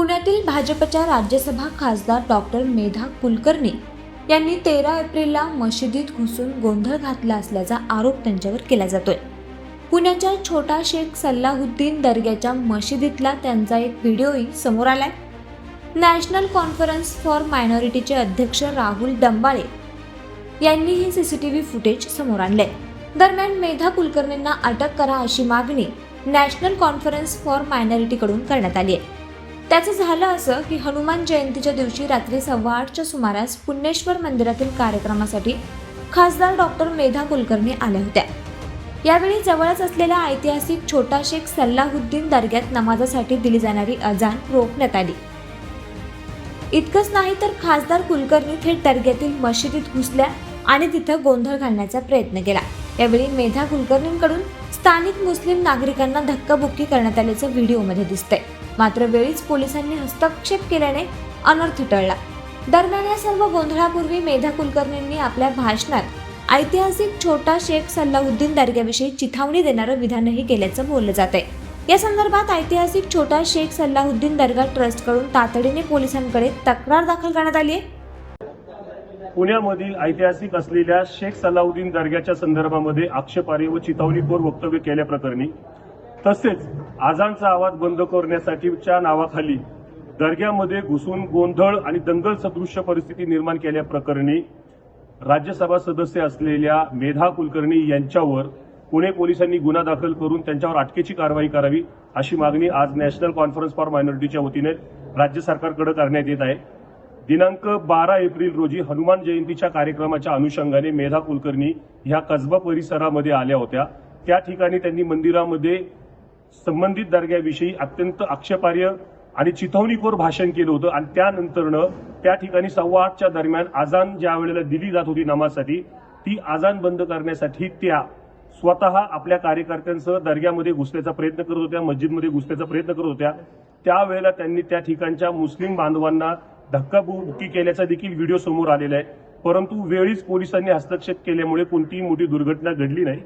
पुण्यातील भाजपच्या राज्यसभा खासदार डॉक्टर मेधा कुलकर्णी यांनी 13 एप्रिलला मशिदीत घुसून गोंधळ घातला असल्याचा आरोप त्यांच्यावर केला जातोय। पुण्याच्या छोटा शेख सल्लाहुद्दीन दर्ग्याच्या मशिदीतला त्यांचा एक व्हिडिओही समोर आलाय। नॅशनल कॉन्फरन्स फॉर मायनॉरिटीचे अध्यक्ष राहुल डंबाळे यांनी हे सीसीटीव्ही फुटेज समोर आणले। दरम्यान मेधा कुलकर्णींना अटक करा अशी मागणी नॅशनल कॉन्फरन्स फॉर मायनॉरिटीकडून करण्यात आली आहे। त्याचं झालं असं की हनुमान जयंतीच्या दिवशी रात्री 8:15च्या सुमारास पुण्येश्वर मंदिरातील कार्यक्रमासाठी खासदार डॉक्टर मेधा कुलकर्णी आल्या होत्या। यावेळी जवळच असलेल्या ऐतिहासिक छोटा शेख सल्लाहुद्दीन दर्ग्यात नमाजासाठी दिली जाणारी अजान रोखण्यात आली। इतकंच नाही तर खासदार कुलकर्णी थेट दर्ग्यातील मशिदीत घुसल्या आणि तिथं गोंधळ घालण्याचा प्रयत्न केला। यावेळी मेधा कुलकर्णींकडून स्थानिक मुस्लिम नागरिकांना धक्काबुक्की करण्यात आल्याचं व्हिडिओमध्ये दिसतंय। मात्र वेळीच पोलिसांनी हस्तक्षेप केल्याने अनर्थ टळला। दरम्यान या सर्व गोंधळापूर्वी मेधा कुलकर्णींनी आपल्या भाषणात ऐतिहासिक छोटा शेख सल्लाहुद्दीन दर्ग्याविषयी चिथावणी देणारं विधानही केल्याचं बोललं जातंय। या संदर्भात ऐतिहासिक छोटा शेख सल्लाहुद्दीन दर्गा ट्रस्टकडून तातडीने पोलिसांकडे तक्रार दाखल करण्यात आली आहे। पुण्यामधील ऐतिहासिक असलेल्या शेख सल्लाहुद्दीन दर्ग्याच्या संदर्भामध्ये आक्षेपार्ह व चिथावणीखोर वक्तव्य केल्याप्रकरणी तसेच आजानचा आवाज बंद करण्यासाठीच्या नावाखाली दर्ग्यामध्ये घुसून गोंधळ आणि दंगल सदृश्य परिस्थिती निर्माण केल्याप्रकरणी राज्यसभा सदस्य असलेल्या मेधा कुलकर्णी यांच्यावर पुणे पोलिसांनी गुन्हा दाखल करून त्यांच्यावर अटकेची कारवाई करावी अशी मागणी आज नॅशनल कॉन्फरन्स फॉर मायनॉरिटीच्या वतीने राज्य सरकारकडे करण्यात येत आहे। दिनांक 12 एप्रिल रोजी हनुमान जयंतीच्या कार्यक्रमाच्या अनुषंगाने मेधा कुलकर्णी ह्या कसबा परिसरामध्ये आल्या होत्या। त्या ठिकाणी त्यांनी मंदिरामध्ये संबंधित दर्ग्याविषयी अत्यंत आक्षेपार्ह आणि चिथावणीखोर भाषण केलं होतं आणि त्यानंतरनं त्या ठिकाणी 8:15च्या दरम्यान आजान ज्या वेळेला दिली जात होती नमाजसाठी ती आजान बंद करण्यासाठी त्या स्वतः आपल्या कार्यकर्त्यांसह दर्ग्यामध्ये घुसण्याचा प्रयत्न करत होत्या, मस्जिदमध्ये घुसण्याचा प्रयत्न करत होत्या। त्यावेळेला त्यांनी त्या ठिकाणच्या मुस्लिम बांधवांना धक्काबुक्की केल्याचा देखील व्हिडिओ समोर आलेला आहे। परंतु वेळीच पोलिसांनी हस्तक्षेप केल्यामुळे कोणतीही मोठी दुर्घटना घडली नाही।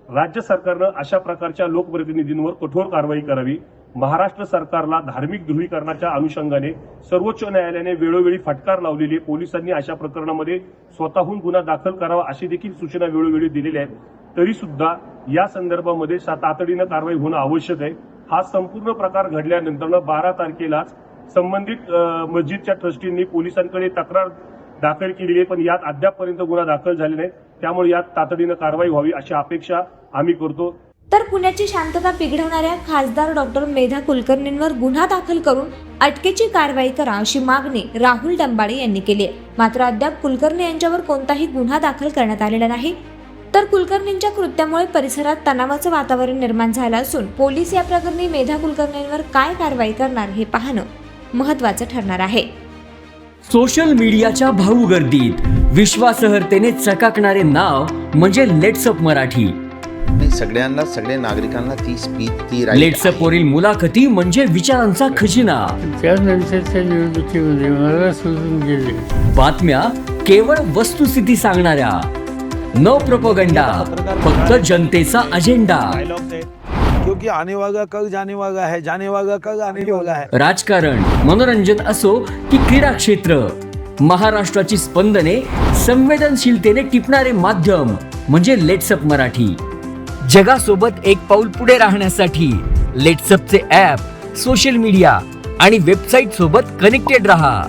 राज्य सरकारनं अशा प्रकारच्या लोकप्रतिनिधींवर कठोर कारवाई करावी। महाराष्ट्र सरकारला धार्मिक ध्रुवीकरणाच्या अनुषंगाने सर्वोच्च न्यायालयाने वेळोवेळी फटकार लावलेली आहे। पोलिसांनी अशा प्रकरणामध्ये स्वतःहून गुन्हा दाखल करावा अशी देखील सूचना वेळोवेळी दिलेल्या आहेत। तरी सुद्धा या संदर्भामध्ये तातडीनं कारवाई होणं आवश्यक आहे। हा संपूर्ण प्रकार घडल्यानंतर 12 तारखेलाच संबंधित मस्जिदच्या ट्रस्टींनी पोलिसांकडे तक्रार दाखल केली आहे, पण यात अद्यापपर्यंत गुन्हा दाखल झाले नाही। त्यामुळे यात तातडीनं कारवाई व्हावी अशी अपेक्षा आम्ही करतो। तर पुण्याची शांतता बिघडवणाऱ्या खासदार डॉक्टर मेधा कुलकर्णींवर गुन्हा दाखल करून अटकेची कारवाई करा अशी मागणी राहुल डंबाळे यांनी केली आहे। मात्र अद्याप कुलकर्णी यांच्यावर कोणताही गुन्हा दाखल करण्यात आलेला नाही। तर कुलकर्णींच्या कृत्यामुळे परिसरात तणावाचं वातावरण निर्माण झालं असून पोलीस या प्रकरणी मेधा कुलकर्णींवर काय कारवाई करणार हे पाहणं महत्त्वाचं ठरणार आहे। सोशल मीडियाच्या भाऊ गर्दीत विश्वासार्हतेने चकाकणारे नाव म्हणजे लेट्सअप मराठी। सगळ्यांना, सगळ्या नागरिकांना ती स्पीच, ती लेट्सअप वरील मुलाखती म्हणजे विचारांचा खजिना। त्यानंतरच्या निवडणुकीमध्ये मला सोडून गेले। बातम्या केवळ वस्तुस्थिती सांगणाऱ्या, न प्रोपगंडा, फक्त जनतेचा अजेंडा। क्योंकि आने वाला कल जाने वाला है, जाने वाला कल आने वाला है। राजकारण, मनोरंजन असो की क्रीडा क्षेत्र, महाराष्ट्राची स्पंदने संवेदनशीलतेने टिपणारे माध्यम म्हणजे लेट्सअप मराठी। जगासोबत एक पाऊल पुढे राहण्यासाठी लेट्सअपचे ॲप, सोशल मीडिया आणि वेबसाईट सोबत कनेक्टेड रहा।